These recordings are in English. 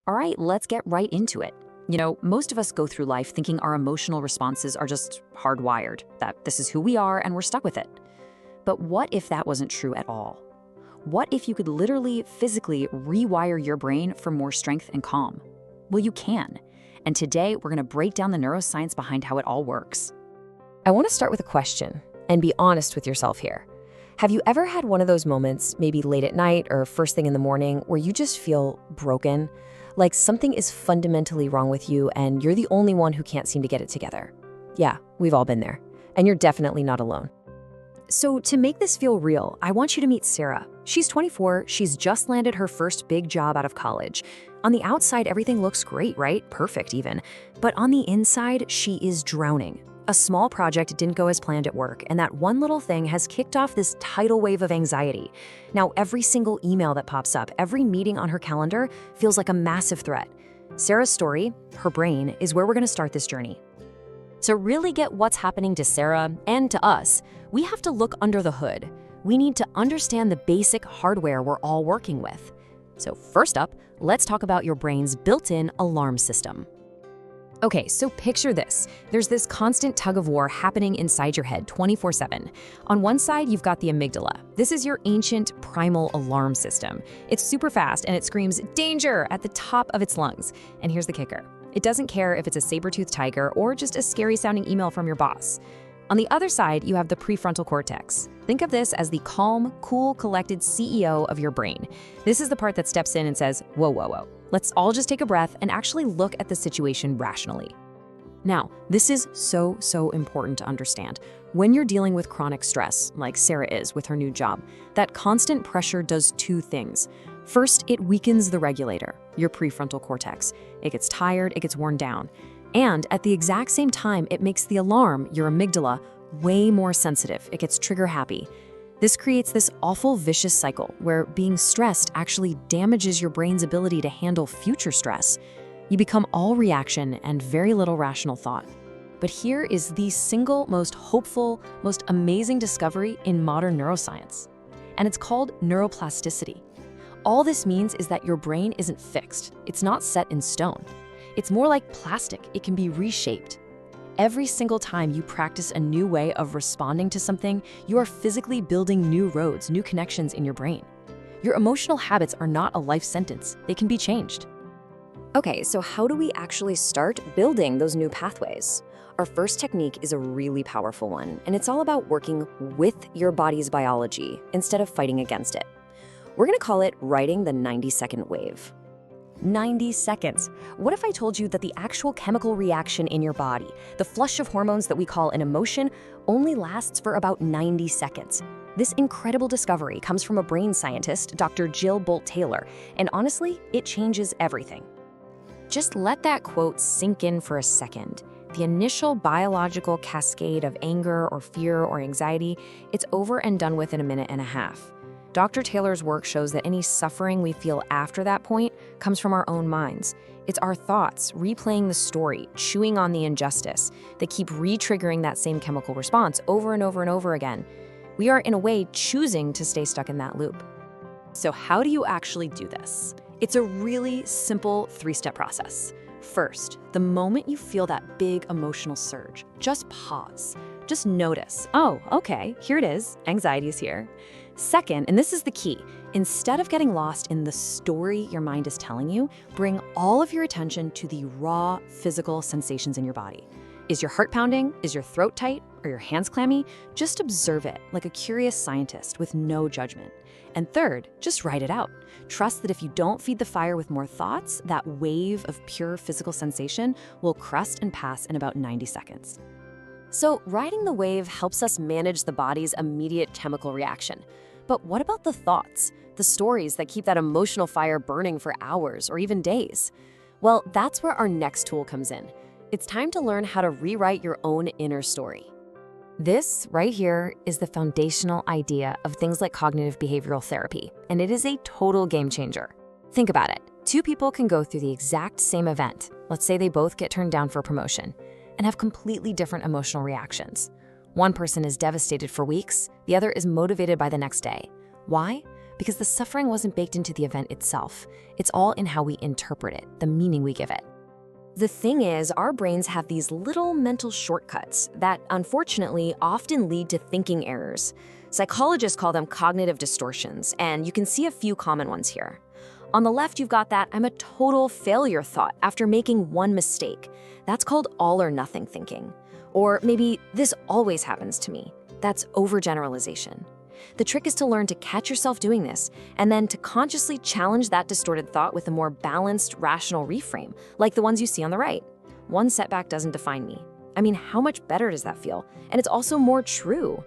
All right, let's get right into it. Most of us go through life thinking our emotional responses are just hardwired, that this is who we are and we're stuck with it. But what if that wasn't true at all? What if you could literally, physically rewire your brain for more strength and calm? Well, you can. And today, we're going to break down the neuroscience behind how it all works. I want to start with a question and be honest with yourself here. Have you ever had one of those moments, maybe late at night or first thing in the morning, where you just feel broken? Like something is fundamentally wrong with you and you're the only one who can't seem to get it together? Yeah, we've all been there. And you're definitely not alone. So to make this feel real, I want you to meet Sarah. She's 24, she's just landed her first big job out of college. On the outside, everything looks great, right? Perfect even. But on the inside, she is drowning. A small project didn't go as planned at work, and that one little thing has kicked off this tidal wave of anxiety. Now, every single email that pops up, every meeting on her calendar feels like a massive threat. Sarah's story, her brain, is where we're going to start this journey. To really get what's happening to Sarah and to us, we have to look under the hood. We need to understand the basic hardware we're all working with. So first up, let's talk about your brain's built-in alarm system. Okay, so picture this. There's this constant tug of war happening inside your head 24/7. On one side, you've got the amygdala. This is your ancient primal alarm system. It's super fast and it screams danger at the top of its lungs. And here's the kicker. It doesn't care if it's a saber-toothed tiger or just a scary-sounding email from your boss. On the other side, you have the prefrontal cortex. Think of this as the calm, cool, collected CEO of your brain. This is the part that steps in and says, whoa, whoa, whoa. Let's all just take a breath and actually look at the situation rationally. Now, this is so important to understand. When you're dealing with chronic stress, like Sarah is with her new job, that constant pressure does two things. First, it weakens the regulator, your prefrontal cortex. It gets tired, it gets worn down. And at the exact same time, it makes the alarm, your amygdala, way more sensitive. It gets trigger happy. This creates this awful vicious cycle where being stressed actually damages your brain's ability to handle future stress. You become all reaction and very little rational thought. But here is the single most hopeful, most amazing discovery in modern neuroscience. And it's called neuroplasticity. All this means is that your brain isn't fixed. It's not set in stone. It's more like plastic. It can be reshaped. Every single time you practice a new way of responding to something, you are physically building new roads, new connections in your brain. Your emotional habits are not a life sentence. They can be changed. Okay, so how do we actually start building those new pathways? Our first technique is a really powerful one, and it's all about working with your body's biology instead of fighting against it. We're going to call it riding the 90-second wave. 90 seconds. What if I told you that the actual chemical reaction in your body, the flush of hormones that we call an emotion, only lasts for about 90 seconds? This incredible discovery comes from a brain scientist, Dr. Jill Bolt-Taylor, and honestly, it changes everything. Just let that quote sink in for a second. The initial biological cascade of anger or fear or anxiety, it's over and done with in a minute and a half. Dr. Taylor's work shows that any suffering we feel after that point comes from our own minds. It's our thoughts replaying the story, chewing on the injustice, that keep re-triggering that same chemical response over and over and over again. We are, in a way, choosing to stay stuck in that loop. So how do you actually do this? It's a really simple three-step process. First, the moment you feel that big emotional surge, just pause. Just notice, oh, okay, here it is, anxiety is here. Second, and this is the key, instead of getting lost in the story your mind is telling you, bring all of your attention to the raw physical sensations in your body. Is your heart pounding? Is your throat tight? Or your hands clammy? Just observe it like a curious scientist with no judgment. And third, just write it out. Trust that if you don't feed the fire with more thoughts, that wave of pure physical sensation will crust and pass in about 90 seconds. So riding the wave helps us manage the body's immediate chemical reaction. But what about the thoughts, the stories that keep that emotional fire burning for hours or even days? Well, that's where our next tool comes in. It's time to learn how to rewrite your own inner story. This right here is the foundational idea of things like cognitive behavioral therapy, and it is a total game changer. Think about it. Two people can go through the exact same event. Let's say they both get turned down for promotion and have completely different emotional reactions. One person is devastated for weeks, the other is motivated by the next day. Why? because the suffering wasn't baked into the event itself. It's all in how we interpret it, the meaning we give it. The thing is, our brains have these little mental shortcuts that, unfortunately, often lead to thinking errors. Psychologists call them cognitive distortions, and you can see a few common ones here. On the left, you've got that "I'm a total failure" thought after making one mistake. That's called all or nothing thinking. Or maybe "this always happens to me." That's overgeneralization. The trick is to learn to catch yourself doing this, and then to consciously challenge that distorted thought with a more balanced, rational reframe, like the ones you see on the right. One setback doesn't define me. I mean, how much better does that feel? And it's also more true.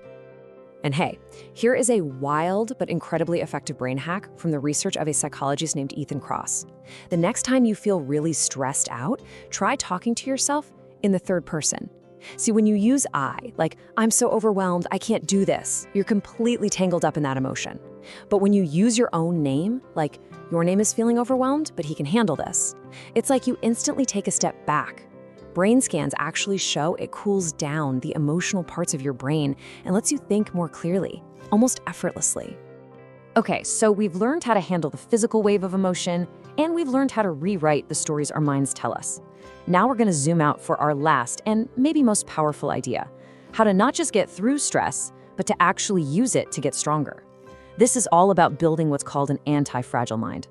And hey, here is a wild but incredibly effective brain hack from the research of a psychologist named Ethan Kross. The next time you feel really stressed out, try talking to yourself in the third person. See, when you use I, like, "I'm so overwhelmed, I can't do this," you're completely tangled up in that emotion. But when you use your own name, like, "Your name is feeling overwhelmed, but he can handle this," it's like you instantly take a step back. Brain scans actually show it cools down the emotional parts of your brain and lets you think more clearly, almost effortlessly. Okay, so we've learned how to handle the physical wave of emotion, and we've learned how to rewrite the stories our minds tell us. Now we're going to zoom out for our last and maybe most powerful idea: how to not just get through stress, but to actually use it to get stronger. This is all about building what's called an anti-fragile mind.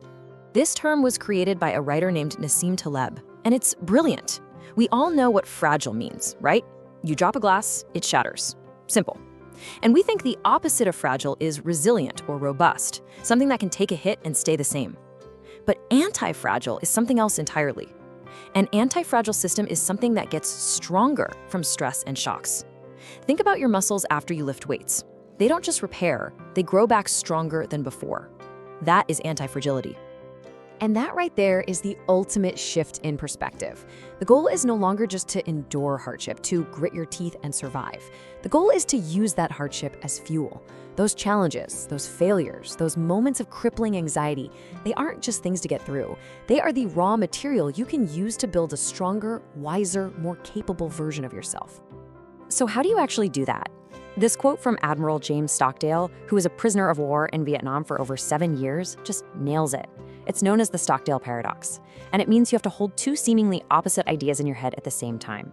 This term was created by a writer named Nassim Taleb, and it's brilliant. We all know what fragile means, right? You drop a glass, it shatters. Simple. And we think the opposite of fragile is resilient or robust, something that can take a hit and stay the same. But anti-fragile is something else entirely. An anti-fragile system is something that gets stronger from stress and shocks. Think about your muscles after you lift weights. They don't just repair, they grow back stronger than before. That is anti-fragility. And that right there is the ultimate shift in perspective. The goal is no longer just to endure hardship, to grit your teeth and survive. The goal is to use that hardship as fuel. Those challenges, those failures, those moments of crippling anxiety, they aren't just things to get through. They are the raw material you can use to build a stronger, wiser, more capable version of yourself. So how do you actually do that? This quote from Admiral James Stockdale, who was a prisoner of war in Vietnam for over 7 years, just nails it. It's known as the Stockdale paradox, and it means you have to hold two seemingly opposite ideas in your head at the same time.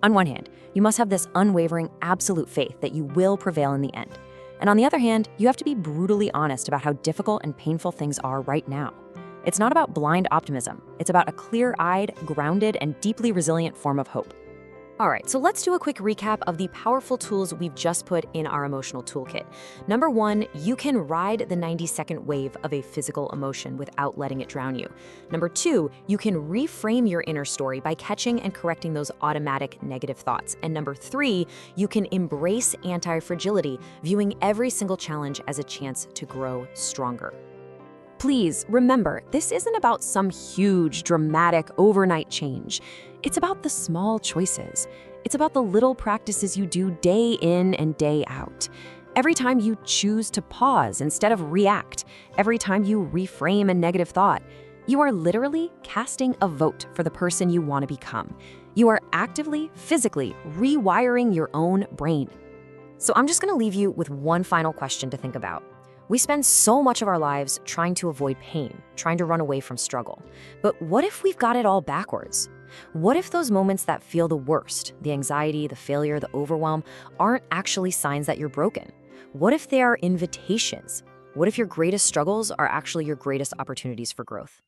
On one hand, you must have this unwavering, absolute faith that you will prevail in the end. And on the other hand, you have to be brutally honest about how difficult and painful things are right now. It's not about blind optimism. It's about a clear-eyed, grounded, and deeply resilient form of hope. All right, so let's do a quick recap of the powerful tools we've just put in our emotional toolkit. Number 1, you can ride the 90-second wave of a physical emotion without letting it drown you. Number 2, you can reframe your inner story by catching and correcting those automatic negative thoughts. And number 3, you can embrace anti-fragility, viewing every single challenge as a chance to grow stronger. Please remember, this isn't about some huge, dramatic, overnight change. It's about the small choices. It's about the little practices you do day in and day out. Every time you choose to pause instead of react, every time you reframe a negative thought, you are literally casting a vote for the person you want to become. You are actively, physically rewiring your own brain. So I'm just going to leave you with one final question to think about. We spend so much of our lives trying to avoid pain, trying to run away from struggle. But what if we've got it all backwards? What if those moments that feel the worst, the anxiety, the failure, the overwhelm, aren't actually signs that you're broken? What if they are invitations? What if your greatest struggles are actually your greatest opportunities for growth?